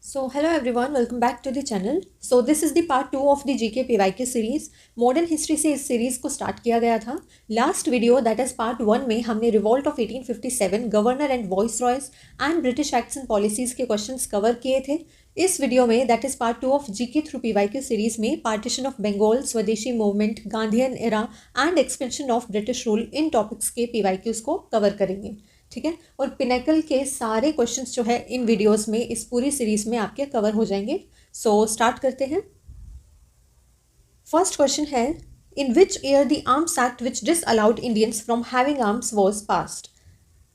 So hello everyone, welcome back to the channel. So this is the part 2 of the GK PYQ series. Modern history से इस series को start किया गया था. Last video that is part 1 में हमने revolt of 1857, governor and voice Royce and British acts and policies के questions cover किए थे. इस वीडियो में that is part 2 of GK through PYQ series में पार्टीशन ऑफ बंगाल, स्वदेशी movement, Gandhian era and expansion of British rule in topics के PYQs को cover करेंगे. ठीक है, और पिनेकल के सारे क्वेश्चंस जो है इन वीडियोस में इस पूरी सीरीज में आपके कवर हो जाएंगे. सो स्टार्ट करते हैं. फर्स्ट क्वेश्चन है, in which year the arms act which disallowed Indians from having arms was passed.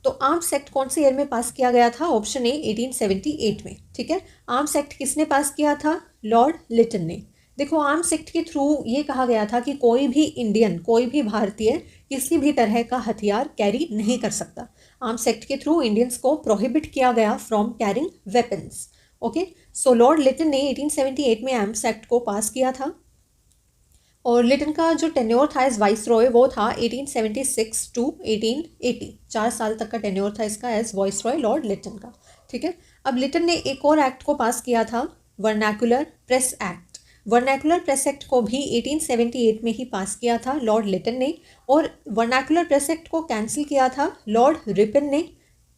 तो आर्म्स एक्ट कौन से ईयर में पास किया गया था? ऑप्शन ए 1878 में. ठीक है, आर्म्स एक्ट किसने पास किया था? लॉर्ड लिटन ने. देखो, आर्म्स एक्ट के थ्रू ये कहा गया था कि कोई भी इंडियन, कोई भी भारतीय किसी भी तरह का हथियार कैरी नहीं कर सकता. आर्म्स एक्ट के थ्रू इंडियंस को प्रोहिबिट किया गया from carrying weapons. Okay, so Lord Lytton ने 1878 में आर्म्स एक्ट को पास किया था. और लिटन का जो टेन्योर था एज वाइस रॉय वो था 1876 टू 1880. 4 साल तक का टेन्योर था इसका as viceroy Lord Lytton का. ठीक है, अब लिटन ने एक और एक्ट को पास किया था, vernacular press act. Vernacular press act को भी 1878 में ही पास किया था लॉर्ड लिटन ने, और वर्नाकुलर प्रेस एक्ट को कैंसिल किया था लॉर्ड रिपन ने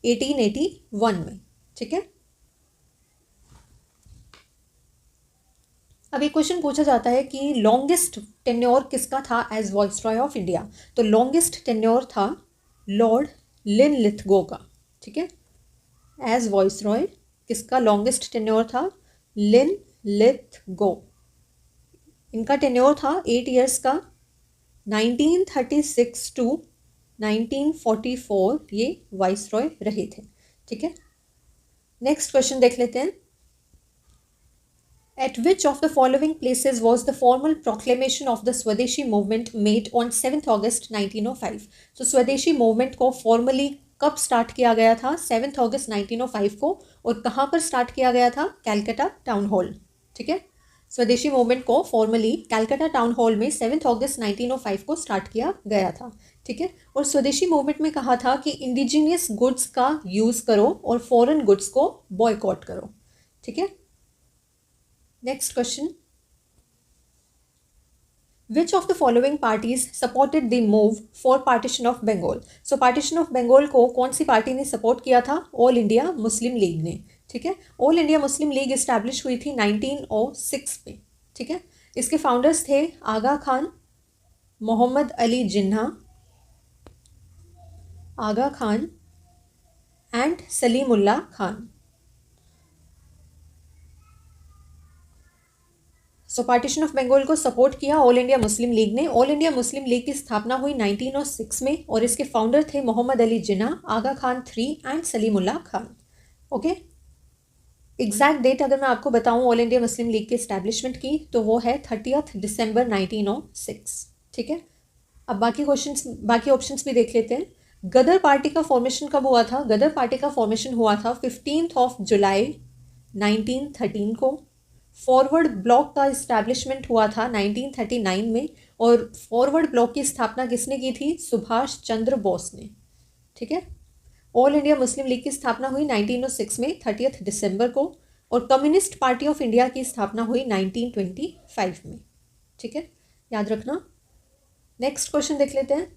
1881 में. ठीक है, अब एक क्वेश्चन पूछा जाता है कि लॉन्गेस्ट टेन्योर किसका था एज वाइसरॉय ऑफ इंडिया. तो लॉन्गेस्ट टेन्योर था लॉर्ड लिनलिथगो का. ठीक है, एज वाइसरॉय किसका लॉन्गेस्ट टेन्योर था? लिनलिथगो. इनका टेन्योर था 8 ईयर्स का, 1936 टू 1944 ये वाइसरॉय रहे थे. ठीक है, नेक्स्ट क्वेश्चन देख लेते हैं. At which of the following places was the formal proclamation of the Swadeshi movement made on 7th August 1905? So स्वदेशी मूवमेंट को फॉर्मली कब स्टार्ट किया गया था? 7th अगस्त 1905 को. और कहाँ पर स्टार्ट किया गया था? Calcutta town hall. ठीक है, स्वदेशी मूवमेंट को फॉर्मली कैलकाटा टाउन हॉल में 7th अगस्त 1905 को स्टार्ट किया गया था. ठीक है, और स्वदेशी मूवमेंट में कहा था कि इंडिजीनियस गुड्स का यूज़ करो और फॉरेन गुड्स को बॉयकॉट करो. ठीक है, next question, which of the following parties supported the move for partition of Bengal. So partition of Bengal को कौन सी पार्टी ने सपोर्ट किया था? ऑल इंडिया मुस्लिम लीग ने. ठीक है, All India Muslim League establish हुई थी 1906 में. ठीक है, इसके फाउंडर्स थे Aga Khan, Mohammad Ali Jinnah, Aga Khan and Salimullah Khan. So partition of Bengal को सपोर्ट किया ऑल इंडिया मुस्लिम लीग ने. ऑल इंडिया मुस्लिम लीग की स्थापना हुई 1906 में और इसके फाउंडर थे Mohammad Ali Jinnah, Aga Khan 3 and Salimullah Khan. Okay, exact date अगर मैं आपको बताऊं ऑल इंडिया मुस्लिम लीग के इस्टेब्लिशमेंट की तो वो है 30 दिसंबर 1906. ठीक है, अब बाकी ऑप्शंस भी देख लेते हैं. गदर पार्टी का फॉर्मेशन कब हुआ था? गदर पार्टी का फॉर्मेशन हुआ था 15 जुलाई 1913 को. फॉरवर्ड ब्लॉक का इस्टेब्लिशमेंट हुआ था 1939 में, और फॉरवर्ड ब्लॉक की स्थापना किसने की थी? सुभाष चंद्र बोस ने. ठीक है, ऑल इंडिया मुस्लिम लीग की स्थापना हुई 1906 में 30 दिसंबर को, और कम्युनिस्ट पार्टी ऑफ इंडिया की स्थापना हुई 1925 में. ठीक है, याद रखना. नेक्स्ट क्वेश्चन देख लेते हैं.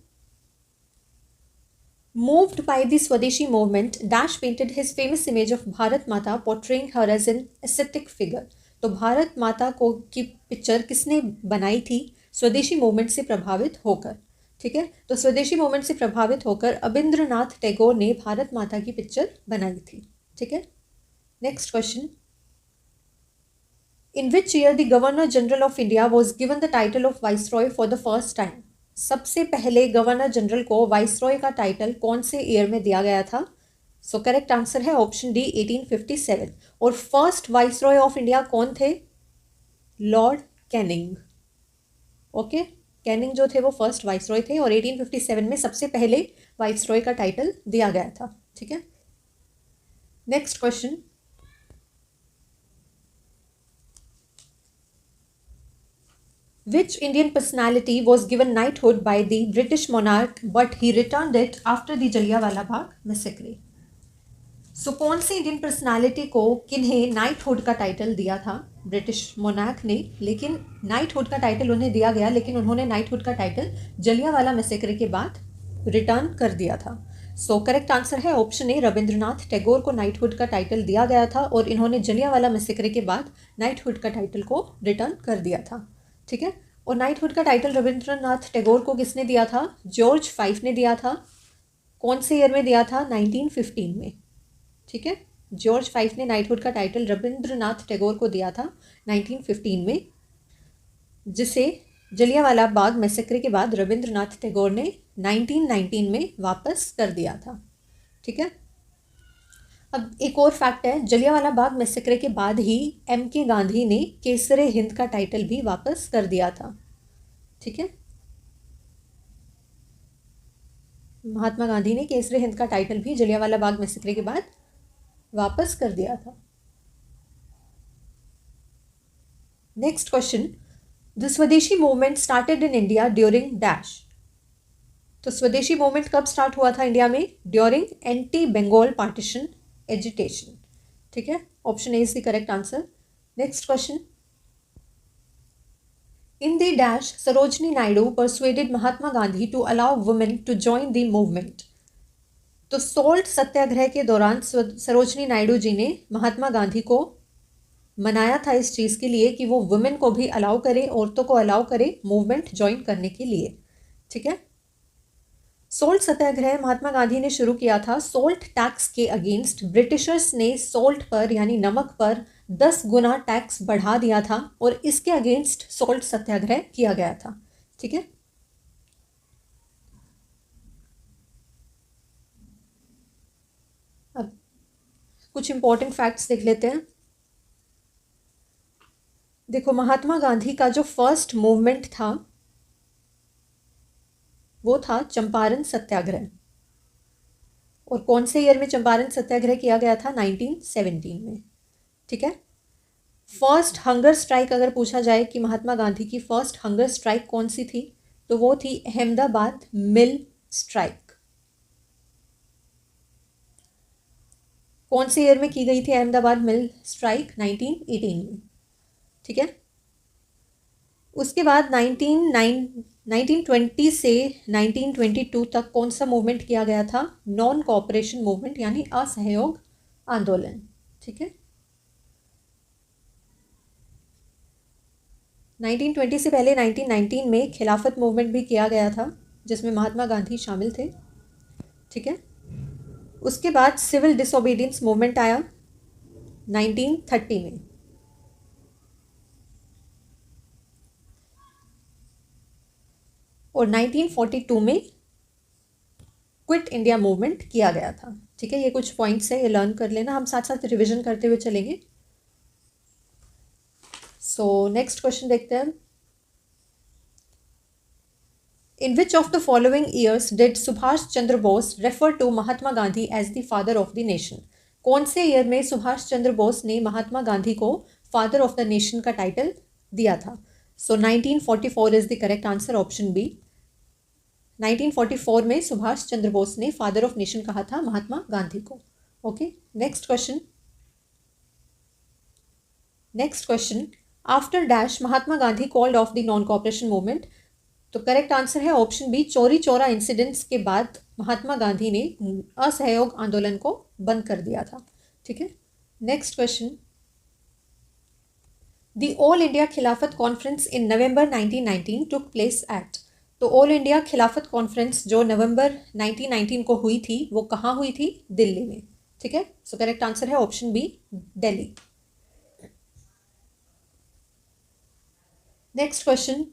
Moved by the Swadeshi movement, Dash painted his famous image of Bharat Mata, portraying her as an ascetic figure. तो भारत माता को की पिक्चर किसने बनाई थी? स्वदेशी मूवमेंट से प्रभावित होकर. ठीक है, तो स्वदेशी मूवमेंट से प्रभावित होकर अबिंद्रनाथ टैगोर ने भारत माता की पिक्चर बनाई थी. ठीक है, next question, in which year the governor general of India was given the title of viceroy for the first time. सबसे पहले गवर्नर जनरल को वाइसरॉय का टाइटल कौन से ईयर में दिया गया था? सो करेक्ट आंसर है ऑप्शन डी 1857. और फर्स्ट वाइसरॉय ऑफ इंडिया कौन थे? Lord Canning. ओके, कैनिंग जो थे वो फर्स्ट वाइसरॉय थे और 1857 में सबसे पहले वाइसरॉय का टाइटल दिया गया था. ठीक है, next question, Which Indian personality was given knighthood by the British monarch but he returned it after the Jallianwala Bagh massacre? सो कौन सी इंडियन पर्सनालिटी को किन्हें नाइटहुड का टाइटल दिया था? ब्रिटिश मोनार्क ने, लेकिन नाइटहुड का टाइटल उन्हें दिया गया, लेकिन उन्होंने नाइटहुड का टाइटल जलियांवाला मैसेकर के बाद रिटर्न कर दिया था। सो करेक्ट आंसर है ऑप्शन ए, रविंद्रनाथ टैगोर को नाइटहुड का टाइटल दिया गया था और इन्होंने जलियांवाला मैसेकर के बाद नाइटहुड का टाइटल को रिटर्न कर दिया था। ठीक है, और नाइटहुड का टाइटल रविंद्रनाथ टैगोर को किसने दिया था? जॉर्ज फाइव ने दिया था। कौन से ईयर में दिया था? 1915 में। ठीक है, जॉर्ज फाइव ने नाइटहुड का टाइटल रविंद्रनाथ टैगोर को दिया था 1915 में, जिसे जलियांवाला बाग मैसेकर के बाद रविंद्रनाथ टैगोर ने 1919 में वापस कर दिया था। ठीक है, अब एक और फैक्ट है, जलियांवाला बाग मैसेकर के बाद ही M.K. गांधी ने केसरे हिंद का टाइटल भी वापस कर दिया था। ठीक है, महात्मा गांधी ने केसरे हिंद का टाइटल भी जलियांवाला बाग मैसेकर के बाद वापस कर दिया था। Next question, the Swadeshi movement started in India during dash. तो स्वदेशी मूवमेंट कब स्टार्ट हुआ था इंडिया में? During anti Bengal partition agitation. ठीक है, option A is the correct answer. Next question, in the dash Sarojini Naidu persuaded Mahatma Gandhi to allow women to join the movement. तो salt Satyagraha के दौरान सरोजनी नायडू जी ने महात्मा गांधी को मनाया था इस चीज़ के लिए कि वो वुमेन को भी अलाउ करे, औरतों को अलाउ करे मूवमेंट ज्वाइन करने के लिए। ठीक है, सोल्ट सत्याग्रह महात्मा गांधी ने शुरू किया था सोल्ट टैक्स के अगेंस्ट। ब्रिटिशर्स ने सोल्ट पर यानी नमक पर 10 गुना टैक्स बढ़ा दिया था और इसके अगेंस्ट सोल्ट सत्याग्रह किया गया था। ठीक है, अब कुछ इंपॉर्टेंट फैक्ट्स देख लेते हैं। देखो, महात्मा गांधी का जो फर्स्ट मूवमेंट था वो था चंपारण सत्याग्रह। और कौन से ईयर में चंपारण सत्याग्रह किया गया था? 1917 में। ठीक है, फर्स्ट हंगर स्ट्राइक अगर पूछा जाए कि महात्मा गांधी की फर्स्ट हंगर स्ट्राइक कौन सी थी, तो वो थी अहमदाबाद मिल स्ट्राइक। कौन से ईयर में की गई थी अहमदाबाद मिल स्ट्राइक? 1918 में। ठीक है, उसके बाद 1920 से 1922 तक कौन सा मूवमेंट किया गया था? नॉन कोऑपरेशन मूवमेंट यानी असहयोग आंदोलन। ठीक है, 1920 से पहले 1919 में खिलाफत मूवमेंट भी किया गया था जिसमें महात्मा गांधी शामिल थे। ठीक है, उसके बाद सिविल डिसोबीडियंस मूवमेंट आया 1930 में। और 1942 में क्विट इंडिया मूवमेंट किया गया था। ठीक है, ये कुछ पॉइंट्स है, ये लर्न कर लेना, हम साथ साथ रिवीजन करते हुए चलेंगे। सो नेक्स्ट क्वेश्चन देखते हैं, in which of the following years did Subhash Chandra Bose refer to Mahatma Gandhi as the father of the nation. कौन से ईयर में सुभाष चंद्र बोस ने महात्मा गांधी को फादर ऑफ द नेशन का टाइटल दिया था? So 1944 is the correct answer, option B. 1944 में सुभाष चंद्र बोस ने फादर ऑफ नेशन कहा था महात्मा गांधी को। Okay, next question, after dash Mahatma Gandhi called off the non cooperation movement. तो करेक्ट आंसर है option B, Chauri Chaura incidents के बाद महात्मा गांधी ने असहयोग आंदोलन को बंद कर दिया था। ठीक है, next question, the All India Khilafat conference in November 1919 took place at. तो ऑल इंडिया खिलाफत कॉन्फ्रेंस जो नवंबर 1919 को हुई थी वो कहाँ हुई थी? दिल्ली में। ठीक है, सो करेक्ट आंसर है option B, Delhi. Next question,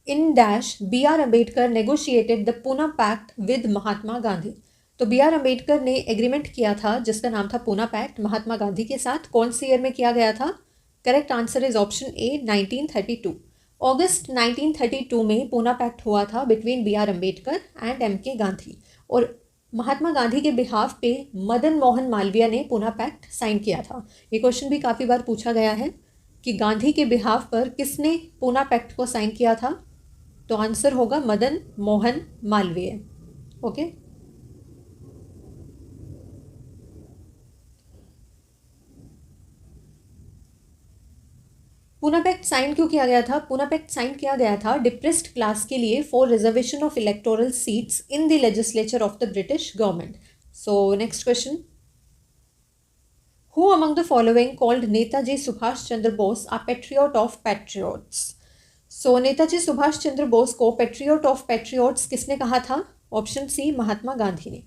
in dash B R Ambedkar negotiated the Poona pact with Mahatma Gandhi. तो बी आर अम्बेडकर ने एग्रीमेंट किया था जिसका नाम था पूना पैक्ट महात्मा गांधी के साथ। कौन से ईयर में किया गया था? Correct answer is option A, 1932। अगस्त 1932 में पूना पैक्ट हुआ था between B R Ambedkar and M.K. Gandhi. और महात्मा गांधी के बिहाफ पे मदन मोहन मालवीय ने पूना पैक्ट साइन किया था। ये क्वेश्चन भी काफ़ी बार पूछा गया है कि गांधी के बिहाफ पर किसने पूना पैक्ट को साइन किया था? तो आंसर होगा Madan Mohan Malviya. Okay, Poona pact sign क्यों किया गया था? पूना पैक्ट साइन किया गया था डिप्रेस्ड क्लास के लिए for reservation of electoral seats in the legislature of the British government. So next question. Who among the following called Netaji Subhash Chandra Bose a patriot of patriots? So Netaji Subhash Chandra Bose को patriot of patriots किसने कहा था? Option C महात्मा गांधी ने.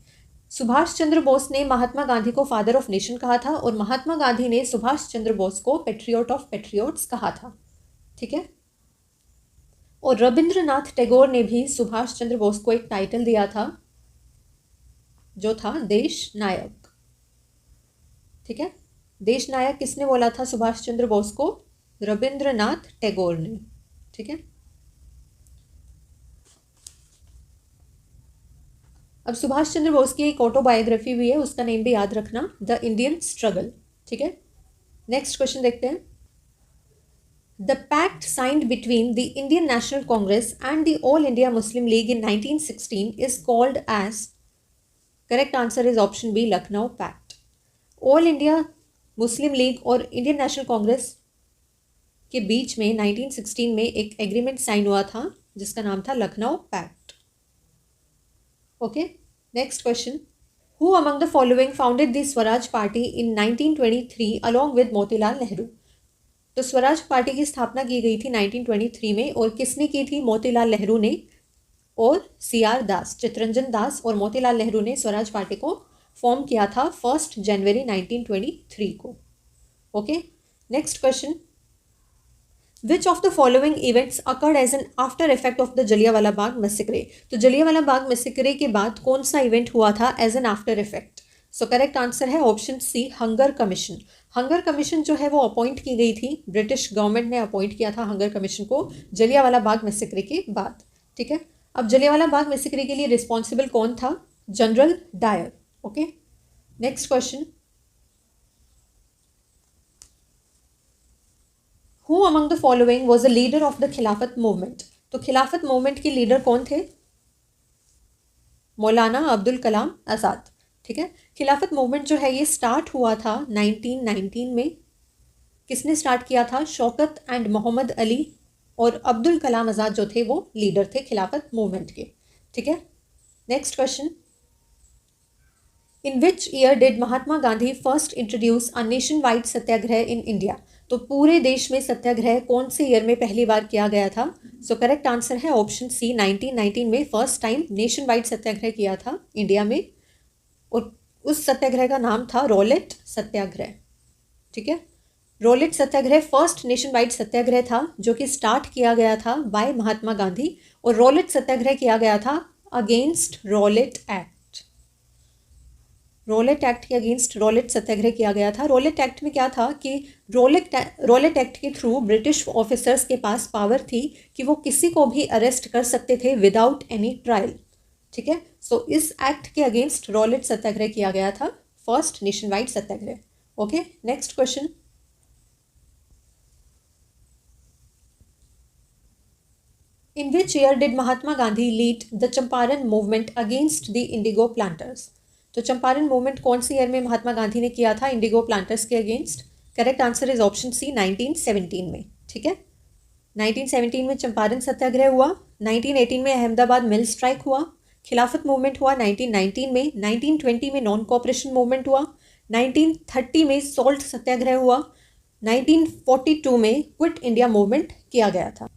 सुभाष चंद्र बोस ने महात्मा गांधी को father of nation कहा था और महात्मा गांधी ने सुभाष चंद्र बोस को पेट्रियट ऑफ पेट्रियट्स कहा था. ठीक है. और रविंद्रनाथ टैगोर ने भी सुभाष चंद्र बोस को एक टाइटल दिया था जो था देश नायक. ठीक है. देश नायक किसने बोला था सुभाष चंद्र बोस को? रविंद्रनाथ टैगोर ने. ठीक है. अब सुभाष चंद्र बोस की एक ऑटोबायोग्राफी भी है, उसका नेम भी याद रखना, द इंडियन स्ट्रगल. ठीक है. नेक्स्ट क्वेश्चन देखते हैं. The pact signed between the Indian National Congress and the All India Muslim League in 1916 is called as. Correct answer is option B, Lucknow pact. All India Muslim League और Indian National Congress के बीच में 1916 में एक agreement sign हुआ था जिसका नाम था Lucknow pact. Okay. Next question. Who among the following founded the Swaraj party in 1923 along with Motilal Nehru? तो स्वराज पार्टी की स्थापना की गई थी 1923 में और किसने की थी? मोतीलाल नेहरू ने और CR दास, चितरंजन दास और मोतीलाल नेहरू ने स्वराज पार्टी को फॉर्म किया था 1 जनवरी 1923 को. Okay. Next question. Which of the following events occurred as an after effect of the Jallianwala Bagh massacre? तो जलियांवाला बाग मैसेक्रे के बाद कौन सा इवेंट हुआ था as an after effect? So correct answer है option C, hunger commission. Hunger commission जो है वो अपॉइंट की गई थी, ब्रिटिश गवर्नमेंट ने अपॉइंट किया था हंगर कमीशन को जलियांवाला बाग मैसेक्रे के बाद. ठीक है. अब जलियांवाला बाग मैसेक्रे के लिए रिस्पॉन्सिबल कौन था? General Dyer. Okay. Next question. Who among the following was the leader of the Khilafat movement? तो खिलाफत मूवमेंट के लीडर कौन थे? मौलाना अब्दुल कलाम आज़ाद. ठीक है. खिलाफत मूवमेंट जो है ये स्टार्ट हुआ था 1919 में. किसने स्टार्ट किया था? शौकत एंड मोहम्मद अली और अब्दुल कलाम आज़ाद जो थे वो लीडर थे खिलाफत मूवमेंट के. ठीक है. Next question. In which year did Mahatma Gandhi first introduce a nation wide Satyagraha in India? तो पूरे देश में सत्याग्रह कौन से ईयर में पहली बार किया गया था? सो करेक्ट आंसर है ऑप्शन सी, 1919 में फर्स्ट टाइम नेशन वाइड सत्याग्रह किया था इंडिया में और उस सत्याग्रह का नाम था रॉलेट सत्याग्रह. ठीक है. रॉलेट सत्याग्रह फर्स्ट नेशन वाइड सत्याग्रह था जो कि स्टार्ट किया गया था बाय महात्मा गांधी और रॉलेट सत्याग्रह किया गया था against Rowlatt act. Rowlatt act के अगेंस्ट रॉलेट सत्याग्रह किया गया था. रॉलेट एक्ट में क्या था कि रॉलेट एक्ट के थ्रू ब्रिटिश ऑफिसर्स के पास पावर थी कि वो किसी को भी अरेस्ट कर सकते थे विदाउट एनी ट्रायल. ठीक है. सो इस एक्ट के अगेंस्ट रॉलेट सत्याग्रह किया गया था, first nation wide Satyagraha. Okay. Next question. In which year did Mahatma Gandhi lead the Champaran movement against the Indigo planters? तो चंपारण मूवमेंट कौन सी ईयर में महात्मा गांधी ने किया था इंडिगो प्लांटर्स के against? Correct answer is option C, 1917 में. ठीक है. 1917 में चंपारण सत्याग्रह हुआ. 1918 में अहमदाबाद मिल स्ट्राइक हुआ. खिलाफत मूवमेंट हुआ 1919 में. 1920 में नॉन कोऑपरेशन मूवमेंट हुआ. 1930 में सॉल्ट सत्याग्रह हुआ. 1942 में क्विट इंडिया मूवमेंट किया गया था.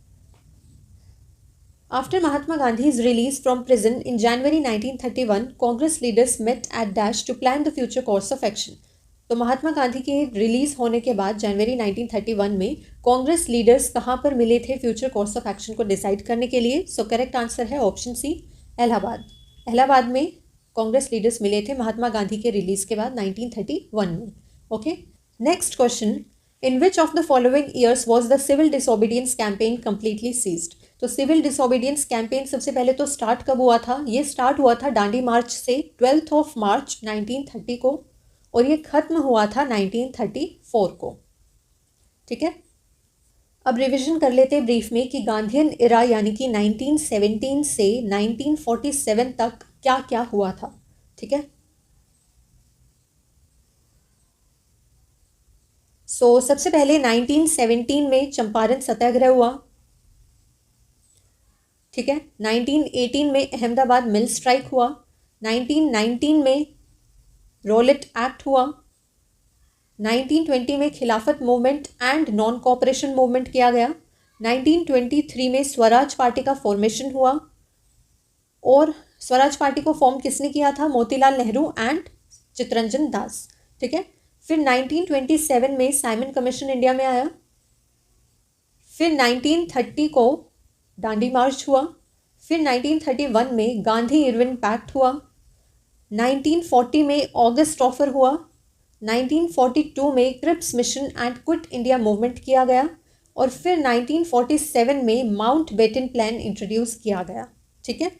After Mahatma Gandhi's release from prison in January 1931, Congress leaders met at Dash to plan the future course of action. तो महात्मा गांधी के रिलीज होने के बाद जनवरी 1931 में कांग्रेस लीडर्स कहाँ पर मिले थे फ्यूचर कोर्स ऑफ एक्शन को डिसाइड करने के लिए? सो करेक्ट आंसर है ऑप्शन सी, इलाहाबाद. इलाहाबाद में कांग्रेस लीडर्स मिले थे महात्मा गांधी के रिलीज के बाद 1931 में. Okay. Next question. In which of the following years was the civil disobedience campaign completely ceased? तो सिविल डिसोबीडियंस कैंपेन सबसे पहले तो स्टार्ट कब हुआ था? ये स्टार्ट हुआ था दांडी मार्च से 12 मार्च 1930 को और ये खत्म हुआ था 1934 को. ठीक है. अब रिवीजन कर लेते हैं ब्रीफ में कि गांधीयन इरा यानी कि 1917 से 1947 तक क्या क्या हुआ था. ठीक है. सबसे पहले 1917 में चंपारण सत्याग्रह हुआ, ठीक है। 1918 में अहमदाबाद मिल स्ट्राइक हुआ, 1919 में रॉलेट एक्ट हुआ, 1920 में खिलाफत movement and non cooperation movement किया गया, 1923 में स्वराज पार्टी का फॉर्मेशन हुआ, और स्वराज पार्टी को फॉर्म किसने किया था? मोतीलाल नेहरू एंड चित्तरंजन दास, ठीक है। फिर 1927 में साइमन कमीशन इंडिया में आया, फिर 1930 को दांडी मार्च हुआ, फिर 1931 में गांधी इरविन पैक्ट हुआ, 1940 में ऑगस्ट ऑफर हुआ, 1942 में Cripps mission and quit India movement किया गया, और फिर 1947 में माउंट बेटन प्लान इंट्रोड्यूस किया गया, ठीक है।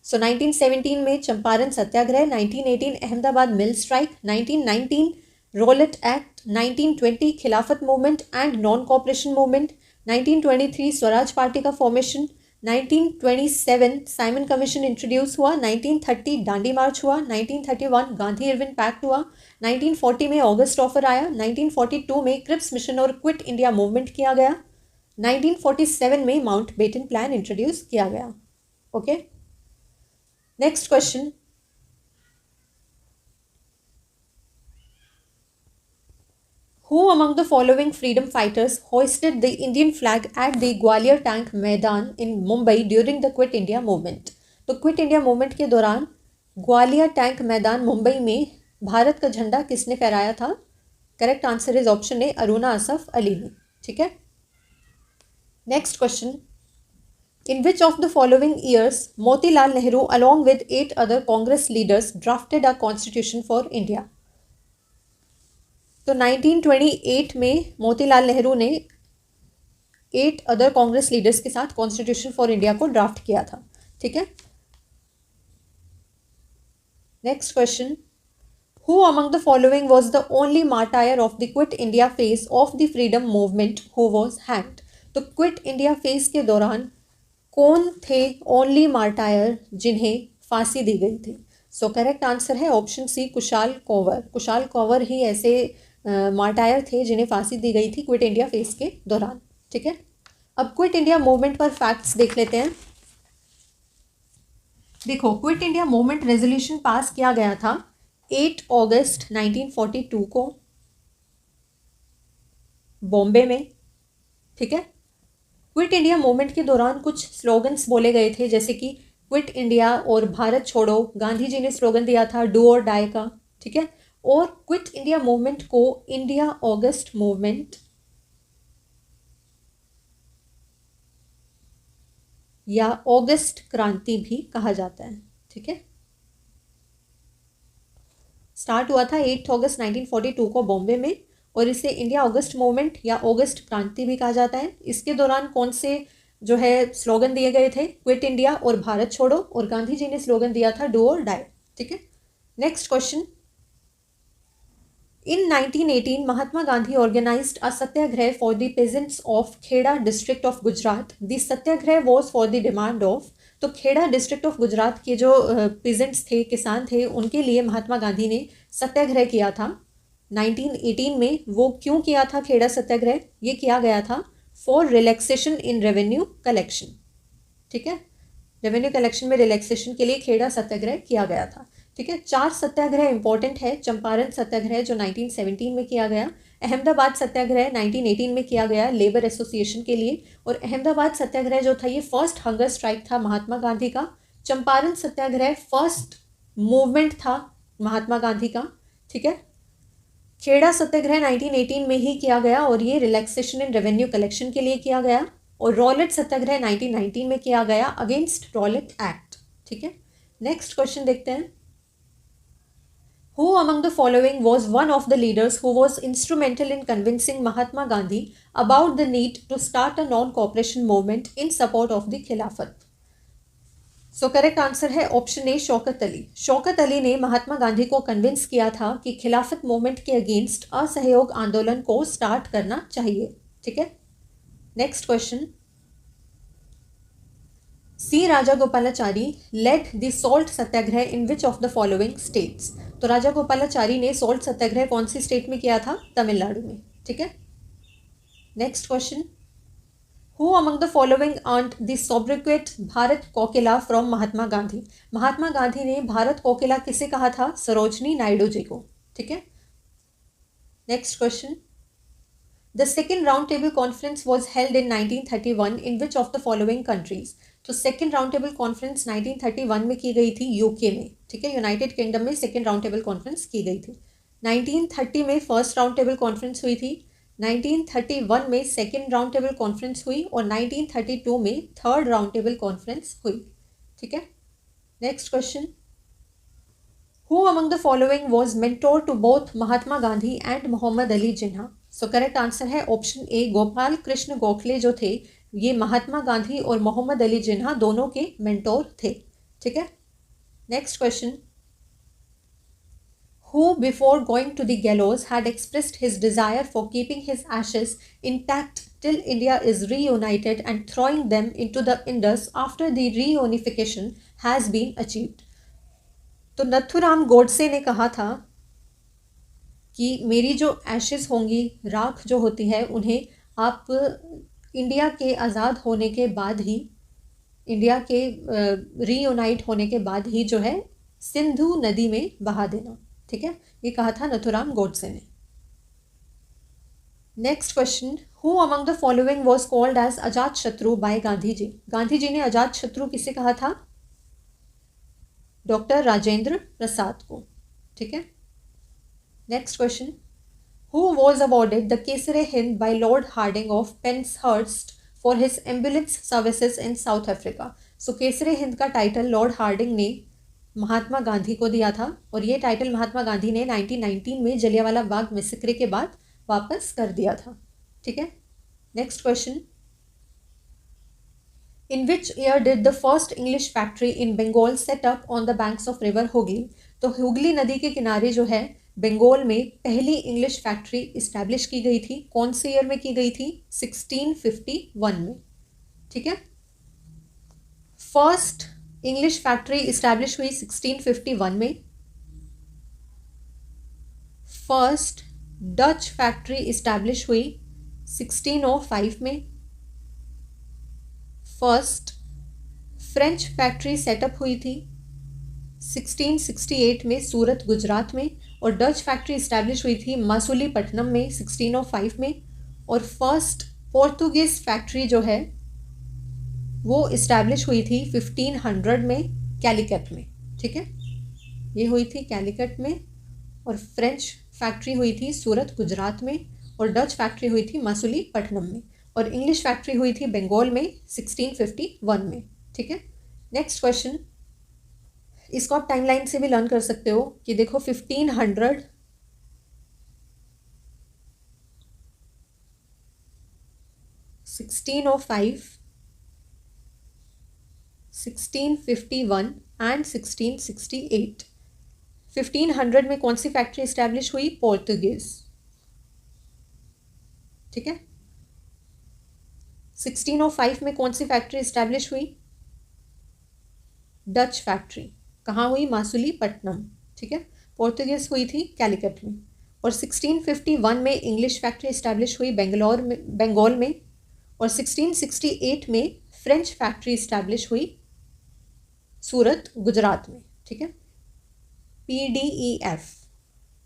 1917 में चंपारण सत्याग्रह, 1918 अहमदाबाद मिल स्ट्राइक, 1919 रॉलेट एक्ट, 1920 खिलाफत movement and non cooperation movement, 1923 Swaraj party का फॉर्मेशन, 1927 साइमन कमीशन इंट्रोड्यूस हुआ, 1930 दांडी मार्च हुआ, 1931 गांधी इरविन पैक्ट हुआ, 1940 में ऑगस्ट ऑफर आया, 1942 में क्रिप्स मिशन और क्विट इंडिया मूवमेंट किया गया, 1947 में माउंट बेटन प्लान इंट्रोड्यूस किया गया। Okay, next question, Who among the following freedom fighters hoisted the Indian flag at the Gwalior Tank Maidan in Mumbai during the Quit India movement? तो quit India movement के दौरान Gwalior tank मैदान मुंबई में भारत का झंडा किसने फहराया था? करेक्ट आंसर इज ऑप्शन ए, अरुणा असफ अली ने, ठीक है। Next question, in which of the following years Motilal Nehru along with 8 other Congress leaders drafted a constitution for India? तो 1928 में मोतीलाल नेहरू ने 8 अदर कांग्रेस लीडर्स के साथ कॉन्स्टिट्यूशन फॉर इंडिया को ड्राफ्ट किया था, ठीक है। Next question, who among the following was the only martyr of the quit India phase of the freedom movement who was hanged? तो क्विट इंडिया फेज के दौरान कौन थे ओनली मार्टायर जिन्हें फांसी दी गई थी? करेक्ट आंसर है ऑप्शन सी, कुशाल कोवर। कुशाल कोवर ही ऐसे मार्टायर थे जिन्हें फांसी दी गई थी क्विट इंडिया फेज के दौरान, ठीक है। अब क्विट इंडिया मूवमेंट पर फैक्ट्स देख लेते हैं। देखो, quit India movement resolution pass किया गया था 8 अगस्त 1942 को बॉम्बे में, ठीक है। क्विट इंडिया मूवमेंट के दौरान कुछ स्लोगन्स बोले गए थे, जैसे कि क्विट इंडिया और भारत छोड़ो। गांधी जी ने स्लोगन दिया था डू और डाई का, ठीक है। और क्विट इंडिया मूवमेंट को इंडिया ऑगस्ट मूवमेंट या ऑगस्ट क्रांति भी कहा जाता है, ठीक है। स्टार्ट हुआ था 8 अगस्त 1942 को बॉम्बे में, और इसे इंडिया ऑगस्ट मूवमेंट या ऑगस्ट क्रांति भी कहा जाता है। इसके दौरान कौन से जो है स्लोगन दिए गए थे? क्विट इंडिया और भारत छोड़ो, और गांधी जी ने स्लोगन दिया था डू और डाई, ठीक है। Next question, In 1918, Mahatma Gandhi organized a satyagraha for the peasants of Kheda district of Gujarat. The satyagraha was for the demand of, तो खेड़ा डिस्ट्रिक्ट ऑफ गुजरात के जो पीजेंट्स थे, किसान थे, उनके लिए महात्मा गांधी ने सत्याग्रह किया था 1918 में। वो क्यों किया था खेड़ा सत्याग्रह? ये किया गया था for relaxation in revenue collection, ठीक है। रेवेन्यू कलेक्शन में रिलैक्सेशन के लिए खेड़ा सत्याग्रह किया गया था, ठीक है। 4 सत्याग्रह इंपॉर्टेंट है। चंपारण सत्याग्रह जो 1917 में किया गया, अहमदाबाद सत्याग्रह 1918 में किया गया लेबर एसोसिएशन के लिए, और अहमदाबाद सत्याग्रह जो था ये फर्स्ट हंगर स्ट्राइक था महात्मा गांधी का। चंपारण सत्याग्रह फर्स्ट मूवमेंट था महात्मा गांधी का, ठीक है। खेड़ा सत्याग्रह 1918 में ही किया गया और ये रिलैक्सेशन इन रेवेन्यू कलेक्शन के लिए किया गया, और रॉलेट सत्याग्रह 1919 में किया गया अगेंस्ट रॉलेट एक्ट, ठीक है। नेक्स्ट क्वेश्चन देखते हैं, Who among the following was one of the leaders who was instrumental in convincing Mahatma Gandhi about the need to start a non-cooperation movement in support of the Khilafat? Correct answer है option ए, शौकत अली। शौकत अली ने महात्मा गांधी को convince किया था कि खिलाफत movement के against असहयोग आंदोलन को स्टार्ट करना चाहिए, ठीक है। Next question, C Raja Gopalachari led the salt Satyagraha in which of the following states? तो राजा गोपालाचारी ने सॉल्ट सत्याग्रह कौन सी स्टेट में किया था? तमिलनाडु में, ठीक है। Next question, who among the following earned the sobriquet Bharat Kokila from Mahatma Gandhi. Mahatma Gandhi ने भारत कोकिला किसे कहा था? सरोजनी नायडू जी को। ठीक है। Next question, the second round table conference was held in 1931 in which of the following countries. तो सेकेंड राउंड टेबल कॉन्फ्रेंस 1931 में की गई थी यूके में। ठीक है, यूनाइटेड किंगडम में सेकेंड राउंड टेबल कॉन्फ्रेंस की गई थी। 1930 में फर्स्ट राउंड टेबल कॉन्फ्रेंस हुई थी, 1931 में सेकेंड राउंड टेबल कॉन्फ्रेंस हुई और 1932 में थर्ड राउंड टेबल कॉन्फ्रेंस हुई। ठीक है। Next question, who among the following was mentor to both Mahatma Gandhi and Mohammad Ali Jinnah. So correct answer है ऑप्शन ए, गोपाल कृष्ण गोखले जो थे ये महात्मा गांधी और मोहम्मद अली जिन्ना दोनों के मेंटोर थे। ठीक है। Next question, who before going to the gallows had expressed his desire for keeping his ashes intact till India is reunited and throwing them into the Indus after the reunification has been achieved। तो नथुराम गोडसे ने कहा था कि मेरी जो ashes होंगी, राख जो होती है, उन्हें आप इंडिया के आज़ाद होने के बाद ही, इंडिया के रीयूनाइट होने के बाद ही जो है सिंधु नदी में बहा देना। ठीक है, ये कहा था नथुराम गोडसे ने। Next question, who among the following was called as Ajat Shatru by Gandhi ji. Gandhi ji ने अजात शत्रु किसे कहा था? डॉक्टर राजेंद्र प्रसाद को। ठीक है। Next question, who was awarded the Kaisare Hind by Lord Hardinge of Penshurst for his ambulance services in South Africa. So Kaisare Hind का टाइटल लॉर्ड हार्डिंग ने महात्मा गांधी को दिया था और ये टाइटल महात्मा गांधी ने 1919 में जलियांवाला बाग मैसेक्रे के बाद वापस कर दिया था। ठीक है। Next question, in which year did the first English factory in Bengal set up on the banks of river Hooghly. तो हुगली नदी के किनारे जो है बंगाल में पहली इंग्लिश फैक्ट्री इस्टेब्लिश की गई थी। कौन से ईयर में की गई थी? 1651 में। ठीक है। फर्स्ट इंग्लिश फैक्ट्री इस्टेब्लिश हुई 1651 में। फर्स्ट डच फैक्ट्री इस्टेब्लिश हुई 1605 में। फर्स्ट फ्रेंच फैक्ट्री सेटअप हुई थी 1668 में सूरत गुजरात में और डच फैक्ट्री इस्टेब्लिश हुई थी मसूलीपट्टनम में 1605 में। और फर्स्ट पोर्तुगीज फैक्ट्री जो है वो इस्टेब्लिश हुई थी 1500 में कैलिकट में। ठीक है, ये हुई थी कैलिकट में। और फ्रेंच फैक्ट्री हुई थी सूरत गुजरात में और डच फैक्ट्री हुई थी मसूलीपट्टनम में और इंग्लिश फैक्ट्री हुई थी बंगाल में 1651 में। ठीक है। नेक्स्ट क्वेश्चन, इसको आप टाइमलाइन से भी लर्न कर सकते हो कि देखो 1500 1605 1651 एंड 1668। 1500 में कौन सी फैक्ट्री इस्टेब्लिश हुई? पोर्तुगीज। ठीक है। 1605 में कौन सी फैक्ट्री इस्टेब्लिश हुई? Dutch factory. कहाँ हुई? मसूलीपट्टनम। ठीक है। पोर्तुगीज हुई थी कैलिकट में। और 1651 में इंग्लिश फैक्ट्री इस्टेब्लिश हुई बंगाल में और 1668 में फ्रेंच फैक्ट्री इस्टेब्लिश हुई सूरत गुजरात में। ठीक है।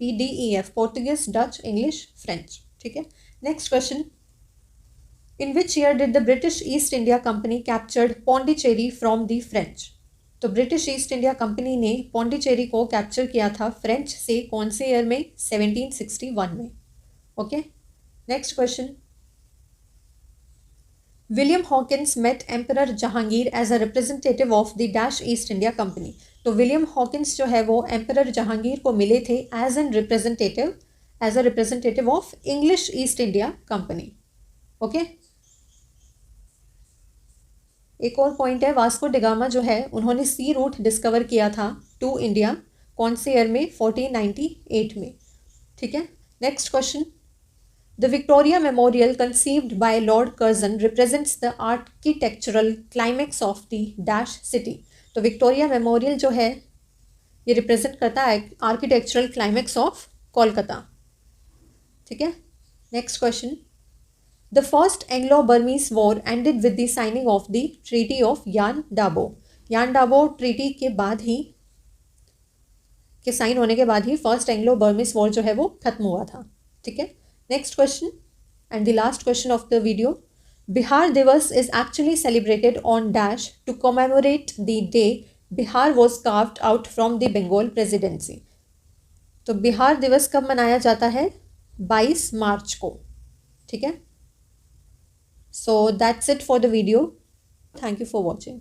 PDEF Portuguese, Dutch, English, French. ठीक है। Next question, in which year did the British east India company captured Pondicherry from the French. तो ब्रिटिश ईस्ट इंडिया कंपनी ने पौंडीचेरी को कैप्चर किया था फ्रेंच से कौन से ईयर में? 1761 में। Okay. Next question, William Hawkins met emperor Jahangir as a representative of the dash East India Company. तो विलियम हॉकिंस जो है वो एम्परर जहांगीर को मिले थे as a representative of English East India Company. Okay. एक और पॉइंट है, वास्को डिगामा जो है उन्होंने सी रूट डिस्कवर किया था टू इंडिया कौन से ईयर में? 1498 में। ठीक है। Next question, the Victoria memorial conceived bye Lord Curzon represents the architectural climax of the dash city. तो विक्टोरिया मेमोरियल जो है ये रिप्रेजेंट करता है आर्किटेक्चरल क्लाइमेक्स ऑफ कोलकाता। ठीक है। Next question, the first Anglo Burmese war ended with the signing off the treaty of यान डाबो। यान डाबो ट्रीटी के बाद ही, के साइन होने के बाद ही फर्स्ट एंग्लो बर्मीज वॉर जो है वो खत्म हुआ था। ठीक है, next question and the last question of the video, Bihar Diwas is actually celebrated on dash to commemorate the day Bihar was carved out from the Bengal presidency. तो बिहार दिवस कब मनाया जाता है? 22 मार्च को। ठीक है, so that's it for the video, thank you for watching.